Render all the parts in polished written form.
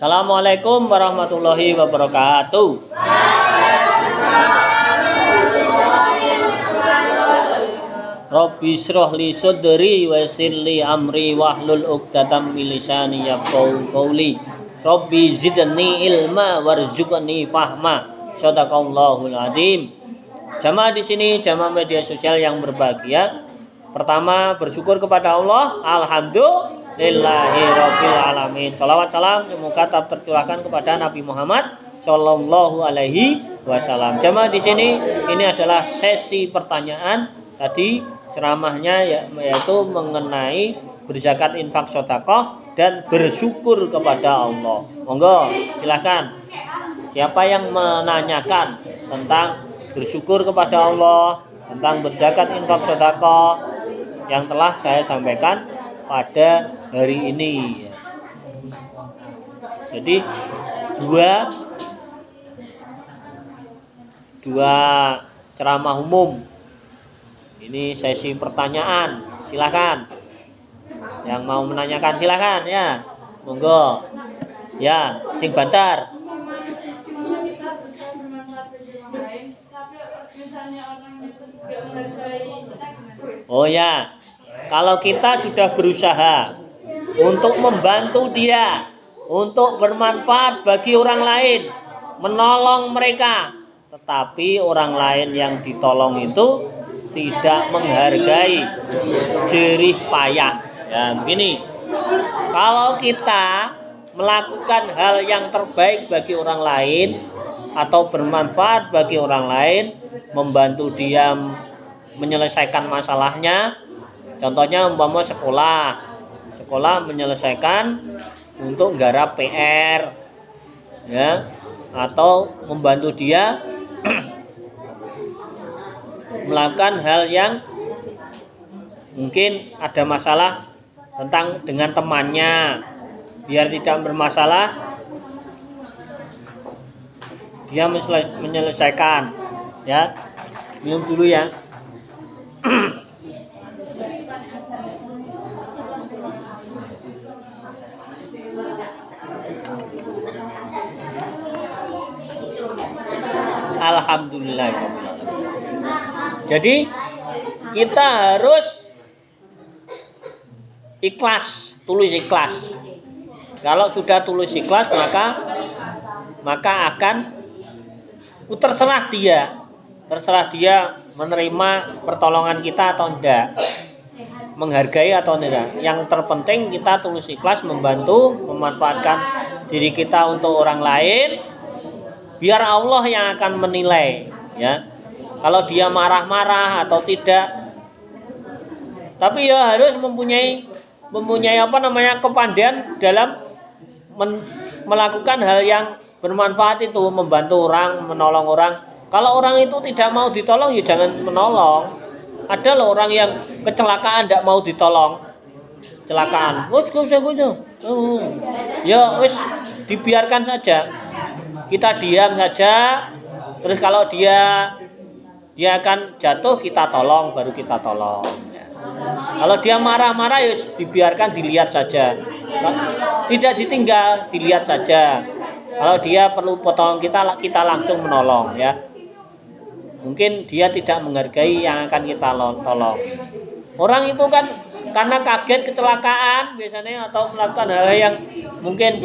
Assalamualaikum warahmatullahi wabarakatuh. Rabbi shrah li sadri wa yassir li amri wahlul 'uqdatam min lisani yafqahu qawli. Rabbi zidni ilma warzuqni fahma. Shadaqallahul azim. Jamaah di sini, jamaah media sosial yang berbahagia. Pertama, bersyukur kepada Allah. Alhamdulillahirabbil alamin. Shalawat salam semoga tetap tercurahkan kepada Nabi Muhammad sallallahu alaihi wasallam. Jamaah di sini, ini adalah sesi pertanyaan. Tadi ceramahnya yaitu mengenai berzakat, infak, sedekah dan bersyukur kepada Allah. Monggo, silakan. Siapa yang menanyakan tentang bersyukur kepada Allah, tentang berzakat, infak, sedekah yang telah saya sampaikan pada hari ini. Jadi dua ceramah umum. Ini sesi pertanyaan. Silakan. Yang mau menanyakan silakan ya. Monggo. Ya, sing bantar. Oh ya, kalau kita sudah berusaha untuk membantu dia, untuk bermanfaat bagi orang lain, menolong mereka, tetapi orang lain yang ditolong itu tidak menghargai jerih payah. Ya, begini. Kalau kita melakukan hal yang terbaik bagi orang lain atau bermanfaat bagi orang lain, membantu dia menyelesaikan masalahnya, contohnya umpama sekolah menyelesaikan untuk nggarap PR, ya, atau membantu dia melakukan hal yang mungkin ada masalah dengan temannya, biar tidak bermasalah, dia menyelesaikan. Ya, minum dulu ya. Alhamdulillah. Jadi kita harus ikhlas, tulus ikhlas. Kalau sudah tulus ikhlas, maka akan terserah dia menerima pertolongan kita atau tidak, menghargai atau tidak. Yang terpenting kita tulus ikhlas membantu, memanfaatkan diri kita untuk orang lain, biar Allah yang akan menilai, ya. Kalau dia marah-marah atau tidak. Tapi ya harus mempunyai kepandaian dalam melakukan hal yang bermanfaat itu, membantu orang, menolong orang. Kalau orang itu tidak mau ditolong, ya jangan menolong. Ada loh orang yang kecelakaan tidak mau ditolong. Kecelakaan. Ya wis dibiarkan saja. Kita diam saja. Terus kalau dia akan jatuh, kita tolong, baru kita tolong. Kalau dia marah-marah, ya dibiarkan, dilihat saja. Tidak ditinggal, dilihat saja. Kalau dia perlu potong kita langsung menolong, ya. Mungkin dia tidak menghargai yang akan kita tolong. Orang itu kan karena kaget kecelakaan biasanya, atau melakukan hal yang mungkin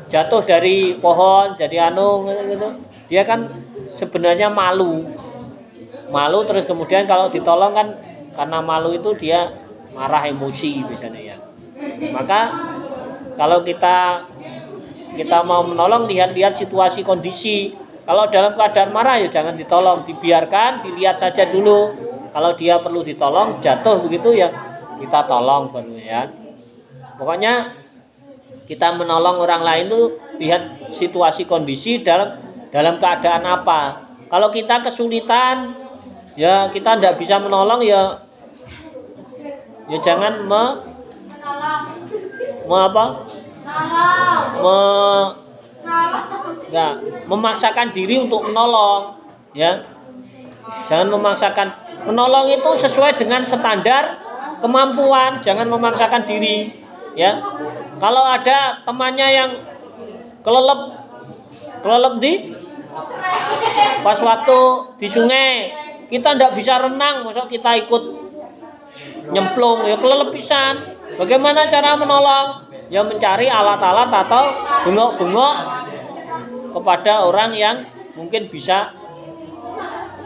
jatuh dari pohon, jadi gitu. Dia kan sebenarnya malu terus kemudian kalau ditolong kan karena malu itu dia marah, emosi biasanya, ya. Maka kalau kita mau menolong, lihat-lihat situasi kondisi. Kalau dalam keadaan marah, ya jangan ditolong, dibiarkan, dilihat saja dulu. Kalau dia perlu ditolong, jatuh begitu, ya kita tolong baru, ya. Pokoknya kita menolong orang lain itu lihat situasi kondisi dalam keadaan apa. Kalau kita kesulitan, ya kita tidak bisa menolong, ya jangan memaksakan diri untuk menolong, ya. Jangan memaksakan. Menolong itu sesuai dengan standar kemampuan, jangan memaksakan diri, ya. Kalau ada temannya yang kelelep di pas waktu di sungai kita ndak bisa renang, masa kita ikut nyemplung, ya kelelep pisan. Bagaimana cara menolong? Ya mencari alat-alat atau bengok-bengok kepada orang yang mungkin bisa.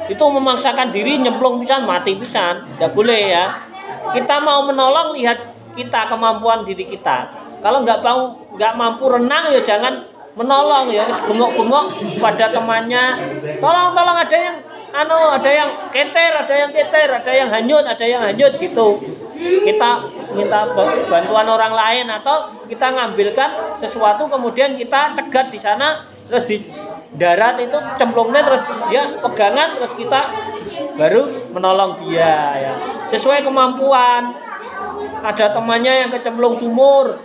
Itu memaksakan diri nyemplung pisan, mati pisan, tidak boleh ya. Kita mau menolong, lihat kita kemampuan diri kita. Kalau nggak mampu renang, ya jangan menolong, ya bengok-bengok pada temannya. Tolong ada yang keter, ada yang hanyut gitu. Kita minta bantuan orang lain atau kita ngambilkan sesuatu kemudian kita cegat di sana, terus di darat itu cemplungnya, terus dia pegangan, terus kita baru menolong dia ya. Sesuai kemampuan. Ada temannya yang kecemplung sumur,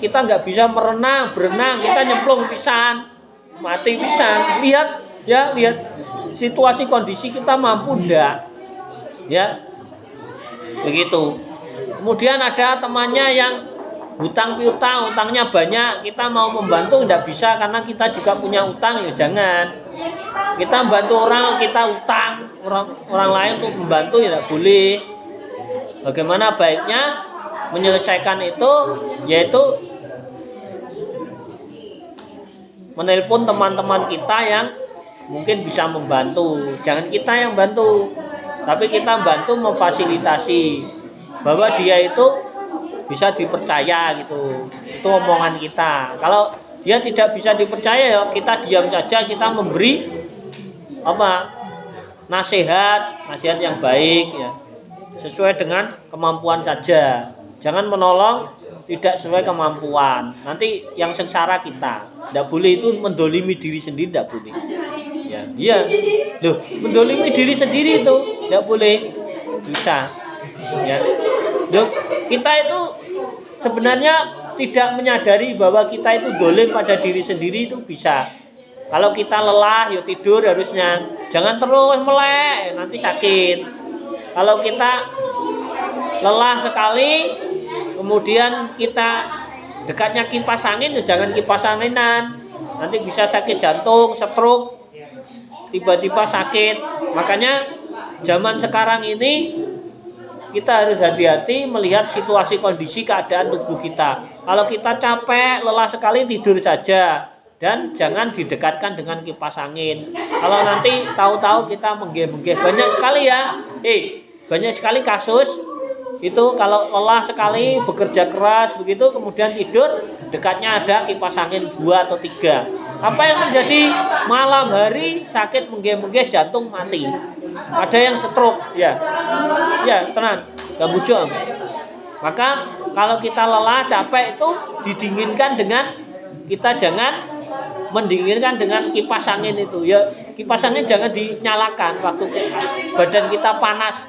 kita nggak bisa berenang, kita nyemplung pisan, mati pisan. Lihat situasi kondisi kita mampu ndak, ya begitu. Kemudian ada temannya yang hutang piutang, utangnya banyak, kita mau membantu ndak bisa karena kita juga punya utang, ya jangan. Kita bantu orang, kita utang orang lain untuk membantu, ya tidak boleh. Bagaimana baiknya menyelesaikan itu, yaitu menelpon teman-teman kita yang mungkin bisa membantu. Jangan kita yang bantu, tapi kita bantu memfasilitasi bahwa dia itu bisa dipercaya gitu. Itu omongan kita. Kalau dia tidak bisa dipercaya, ya kita diam saja, kita memberi nasihat yang baik ya. Sesuai dengan kemampuan saja. Jangan menolong tidak sesuai kemampuan. Nanti yang sengsara kita. Tidak boleh itu mendolimi diri sendiri, tidak boleh. Ya, iya. Loh, mendolimi diri sendiri itu tidak boleh. Bisa. Ya. Loh, kita itu sebenarnya tidak menyadari bahwa kita itu dolim pada diri sendiri itu bisa. Kalau kita lelah, ya tidur harusnya. Jangan terus melek, nanti sakit. Kalau kita lelah sekali, kemudian kita dekatnya kipas angin, ya jangan kipas anginan. Nanti bisa sakit jantung, stroke, tiba-tiba sakit. Makanya zaman sekarang ini kita harus hati-hati melihat situasi kondisi keadaan tubuh kita. Kalau kita capek, lelah sekali, tidur saja. Dan jangan didekatkan dengan kipas angin. Kalau nanti tahu-tahu kita menggeh-menggeh, banyak sekali kasus itu kalau lelah sekali, bekerja keras begitu, kemudian tidur, dekatnya ada kipas angin 2 atau 3. Apa yang terjadi? Malam hari sakit menggeh-menggeh, jantung mati. Ada yang stroke, ya tenang, gak bujuk. Maka kalau kita lelah, capek itu didinginkan dengan, kita jangan mendinginkan dengan kipas angin itu. Ya, kipas angin jangan dinyalakan waktu badan kita panas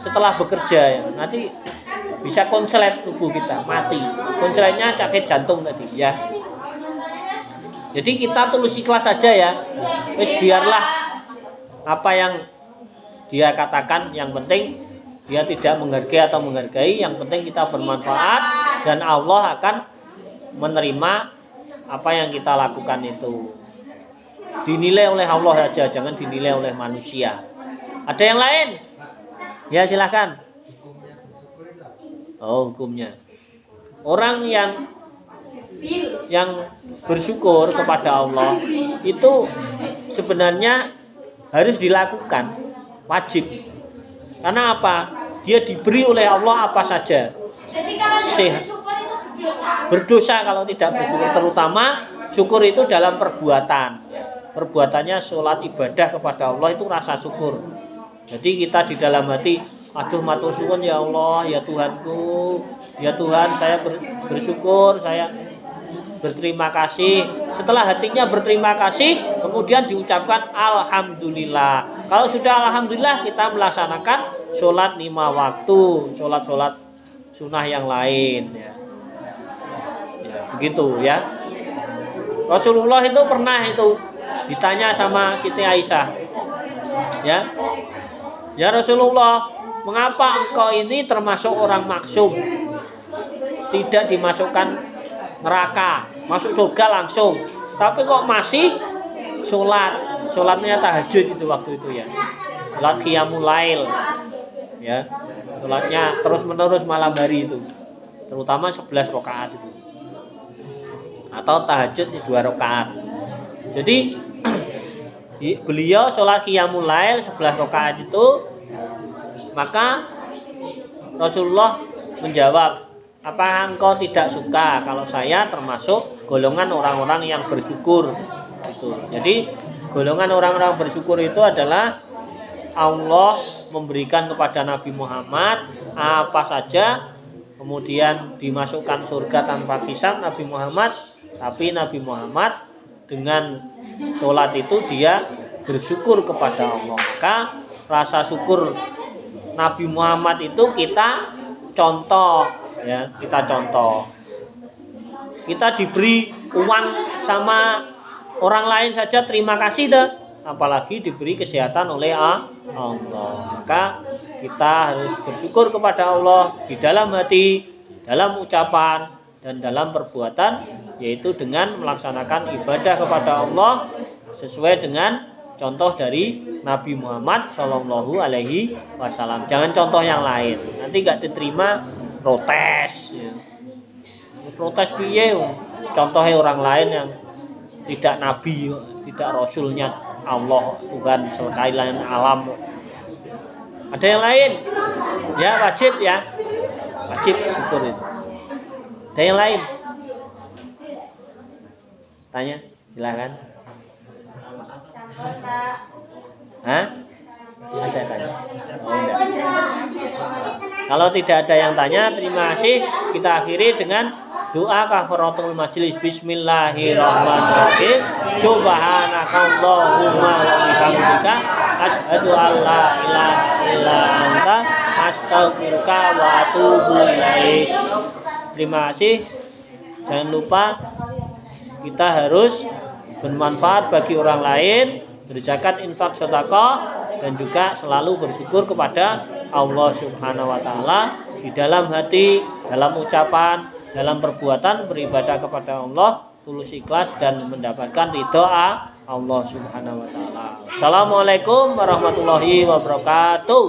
setelah bekerja ya. Nanti bisa konslet tubuh kita, mati. Konsletnya sakit jantung tadi ya. Jadi kita tulus ikhlas saja ya. Biarlah apa yang dia katakan, yang penting dia tidak menghargai atau menghargai, yang penting kita bermanfaat dan Allah akan menerima apa yang kita lakukan itu. Dinilai oleh Allah saja, jangan dinilai oleh manusia. Ada yang lain? Ya silakan. Oh, hukumnya. Orang yang bersyukur kepada Allah itu sebenarnya harus dilakukan, wajib. Karena apa? Dia diberi oleh Allah apa saja. Jadi kalau sehat. bersyukur itu Berdosa kalau tidak bersyukur, terutama syukur itu dalam perbuatan. Perbuatannya sholat ibadah kepada Allah itu rasa syukur. Jadi kita di dalam hati, aduh matur suwun ya Allah, ya Tuhanku, ya Tuhan, saya bersyukur, saya berterima kasih. Setelah hatinya berterima kasih, kemudian diucapkan alhamdulillah. Kalau sudah alhamdulillah, kita melaksanakan sholat 5 waktu, sholat sunnah yang lain ya. Ya begitu ya. Rasulullah itu pernah itu ditanya sama Siti Aisyah, ya Rasulullah, mengapa engkau ini termasuk orang maksum, tidak dimasukkan neraka, masuk surga langsung. Tapi kok masih sholatnya tahajud itu waktu itu ya. Sholat qiyamul lail. Ya. Sholatnya terus-menerus malam hari itu. Terutama 11 rakaat itu. Atau tahajud 2 rakaat. Jadi beliau sholat qiyamul lail 11 rakaat itu, maka Rasulullah menjawab, apakah engkau tidak suka kalau saya termasuk golongan orang-orang yang bersyukur? Gitu. Jadi golongan orang-orang bersyukur itu adalah Allah memberikan kepada Nabi Muhammad apa saja, kemudian dimasukkan surga tanpa hisab Nabi Muhammad, tapi Nabi Muhammad dengan sholat itu dia bersyukur kepada Allah. Maka rasa syukur Nabi Muhammad itu kita contoh, ya, kita contoh. Kita diberi uang sama orang lain saja terima kasih dah, apalagi diberi kesehatan oleh Allah. Maka kita harus bersyukur kepada Allah di dalam hati, dalam ucapan, dan dalam perbuatan, yaitu dengan melaksanakan ibadah kepada Allah sesuai dengan contoh dari Nabi Muhammad Shallallahu Alaihi Wasallam. Jangan contoh yang lain, nanti nggak diterima, protes. Ya. Protes piye? Contohnya orang lain yang tidak Nabi, tidak Rasulnya Allah, Tuhan sekalian alam. Ada yang lain? Ya wajib ya, wajib syukur itu. Ada yang lain? Tanya, silakan. Hah? Ada tanya? Oh, enggak. Kalau tidak ada yang tanya, terima kasih. Kita akhiri dengan doa kafaratul majlis. Bismillahirrahmanirrahim. Subhanakallahumma wa bihamdika asyhadu an la ilaha illa anta astaghfiruka wa atubu ilaik. Terima kasih. Jangan lupa kita harus bermanfaat bagi orang lain, berzakat, infak, sedekah, dan juga selalu bersyukur kepada Allah Subhanahu wa taala di dalam hati, dalam ucapan, dalam perbuatan, beribadah kepada Allah tulus ikhlas dan mendapatkan ridha Allah Subhanahu wa taala. Assalamualaikum warahmatullahi wabarakatuh.